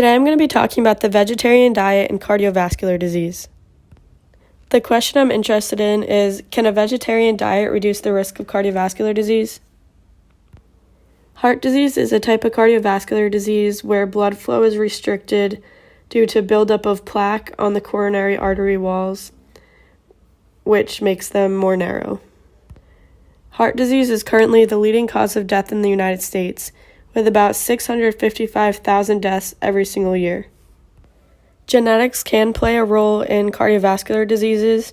Today I'm going to be talking about the vegetarian diet and cardiovascular disease. The question I'm interested in is, can a vegetarian diet reduce the risk of cardiovascular disease? Heart disease is a type of cardiovascular disease where blood flow is restricted due to buildup of plaque on the coronary artery walls, which makes them more narrow. Heart disease is currently the leading cause of death in the United States, with about 655,000 deaths every single year. Genetics can play a role in cardiovascular diseases,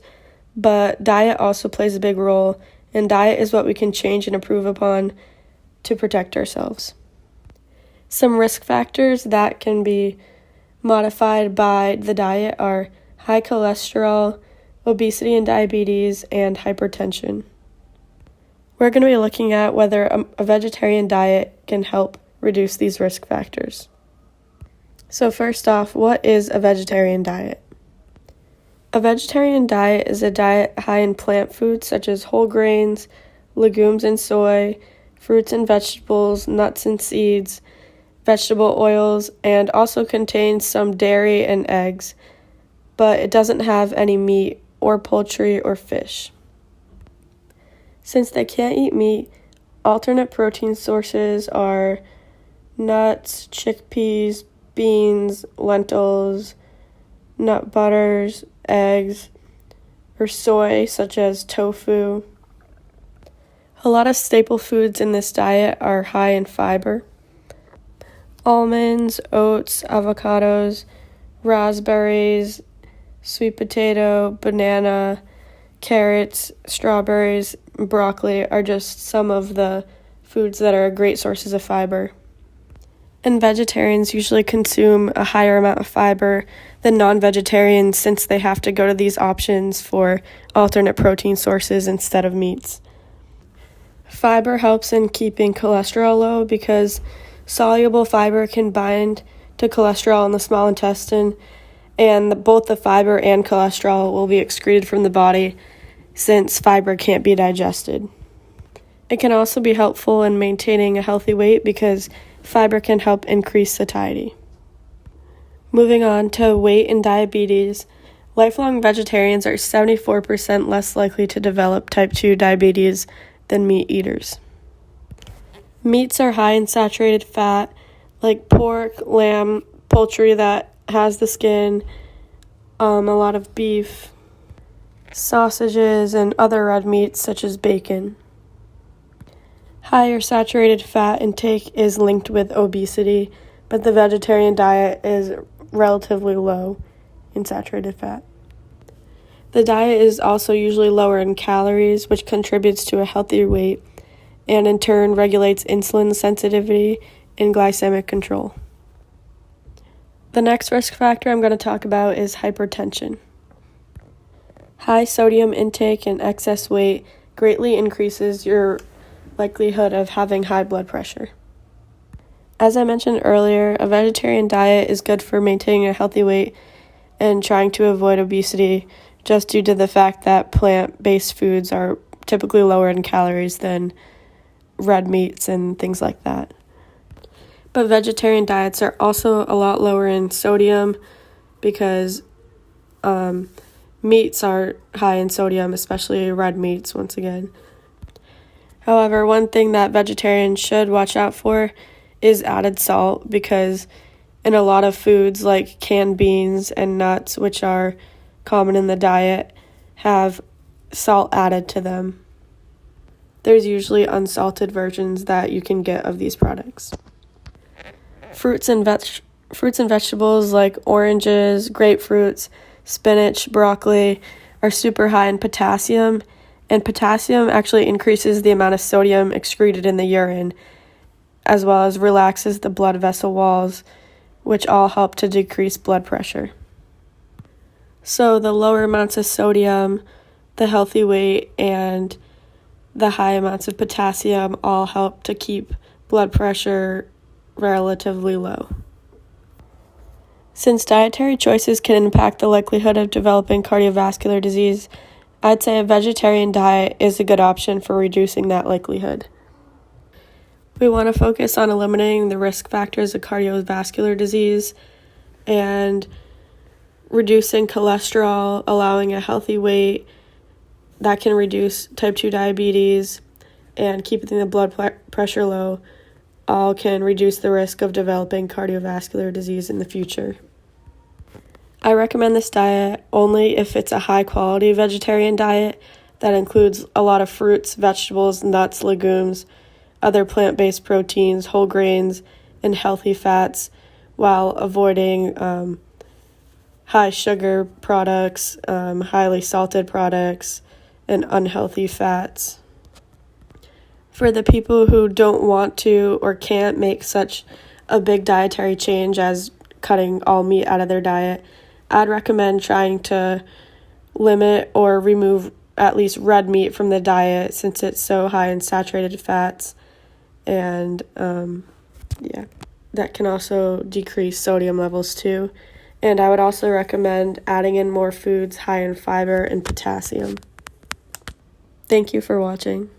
but diet also plays a big role, and diet is what we can change and improve upon to protect ourselves. Some risk factors that can be modified by the diet are high cholesterol, obesity and diabetes, and hypertension. We're going to be looking at whether a vegetarian diet can help reduce these risk factors. So first off, what is a vegetarian diet? A vegetarian diet is a diet high in plant foods such as whole grains, legumes and soy, fruits and vegetables, nuts and seeds, vegetable oils, and also contains some dairy and eggs, but it doesn't have any meat or poultry or fish. Since they can't eat meat, alternate protein sources are nuts, chickpeas, beans, lentils, nut butters, eggs, or soy such as tofu. A lot of staple foods in this diet are high in fiber. Almonds, oats, avocados, raspberries, sweet potato, banana, carrots, strawberries, and broccoli are just some of the foods that are great sources of fiber. And vegetarians usually consume a higher amount of fiber than non-vegetarians since they have to go to these options for alternate protein sources instead of meats. Fiber helps in keeping cholesterol low because soluble fiber can bind to cholesterol in the small intestine, and both the fiber and cholesterol will be excreted from the body since fiber can't be digested. It can also be helpful in maintaining a healthy weight because fiber can help increase satiety. Moving on to weight and diabetes, lifelong vegetarians are 74% less likely to develop type 2 diabetes than meat eaters. Meats are high in saturated fat, like pork, lamb, poultry that has the skin, a lot of beef, sausages, and other red meats such as bacon. Higher saturated fat intake is linked with obesity, but the vegetarian diet is relatively low in saturated fat. The diet is also usually lower in calories, which contributes to a healthier weight, and in turn regulates insulin sensitivity and glycemic control. The next risk factor I'm going to talk about is hypertension. High sodium intake and excess weight greatly increases your likelihood of having high blood pressure. As I mentioned earlier, a vegetarian diet is good for maintaining a healthy weight and trying to avoid obesity just due to the fact that plant-based foods are typically lower in calories than red meats and things like that. But vegetarian diets are also a lot lower in sodium because meats are high in sodium, especially red meats once again. However, one thing that vegetarians should watch out for is added salt because in a lot of foods like canned beans and nuts, which are common in the diet, have salt added to them. There's usually unsalted versions that you can get of these products. Fruits and vegetables like oranges, grapefruits, spinach, broccoli are super high in potassium, and potassium actually increases the amount of sodium excreted in the urine, as well as relaxes the blood vessel walls, which all help to decrease blood pressure. So the lower amounts of sodium, the healthy weight, and the high amounts of potassium all help to keep blood pressure relatively low. Since dietary choices can impact the likelihood of developing cardiovascular disease, I'd say a vegetarian diet is a good option for reducing that likelihood. We want to focus on eliminating the risk factors of cardiovascular disease and reducing cholesterol, allowing a healthy weight. That can reduce type 2 diabetes and keeping the blood pressure low. All can reduce the risk of developing cardiovascular disease in the future. I recommend this diet only if it's a high-quality vegetarian diet that includes a lot of fruits, vegetables, nuts, legumes, other plant-based proteins, whole grains, and healthy fats, while avoiding high sugar products, highly salted products, and unhealthy fats. For the people who don't want to or can't make such a big dietary change as cutting all meat out of their diet, I'd recommend trying to limit or remove at least red meat from the diet since it's so high in saturated fats, and that can also decrease sodium levels too. And I would also recommend adding in more foods high in fiber and potassium. Thank you for watching.